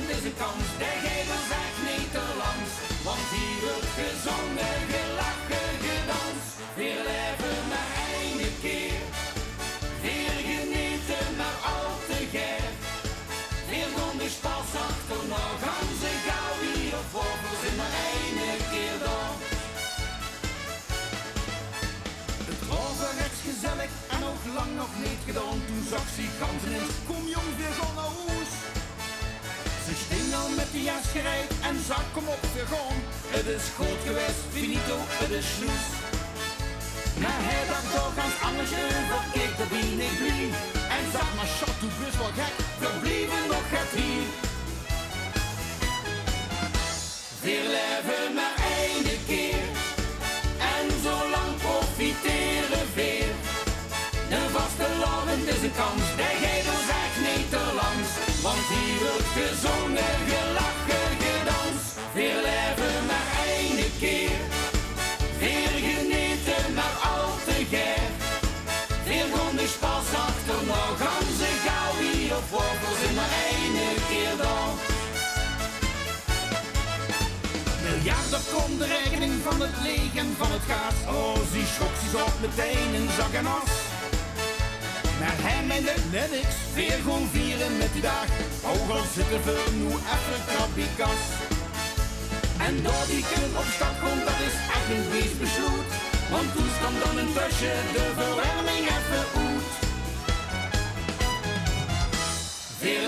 avond is een kans, de gele zegt niet te langs. Want hier wordt gezongen, gelachen, gedans. Weer leven maar eine keer. Weer genieten maar al te ger. Weer donders pas achter, nou gaan ze gauw hier voor. We zijn maar eine keer dan. Het was er rechts gezellig en ook lang nog niet gedaan. Toen zag ze ganzen in, kom jong, weer gewoon naar huis. Ze sting al met de jas gereid en zag, kom op, weer gewoon. Het is goed geweest, finito, het is snoes. Maar hij dacht doorgaans anders over, keek de wie niet blieb. En zag maar, shot, toen bus wel gek, we blieven nog het hier. Weer leven maar eine keer. En zo lang profiteren weer. De vaste lovend is een kans, de gele zegt niet te langs. Want hier wordt gezongen, gelachen, gedans. Weer leven maar eine keer. Weer genieten maar al te ger. Weer donders pas achter, nou gaan ze gauw hier op wortels in maar eine keer dan. Miljarden komt de rekening van het leeg en van het gas. Oh, zie schrok ze op meteen een zak en as. Maar hij meende net niks, weer gewoon vieren met die dag. Ook al zitten we nu even krabbikas. En door die kind op stad komt, dat is echt een wees besloot. Want toen kwam dan intussen de verwarming even uit. Weer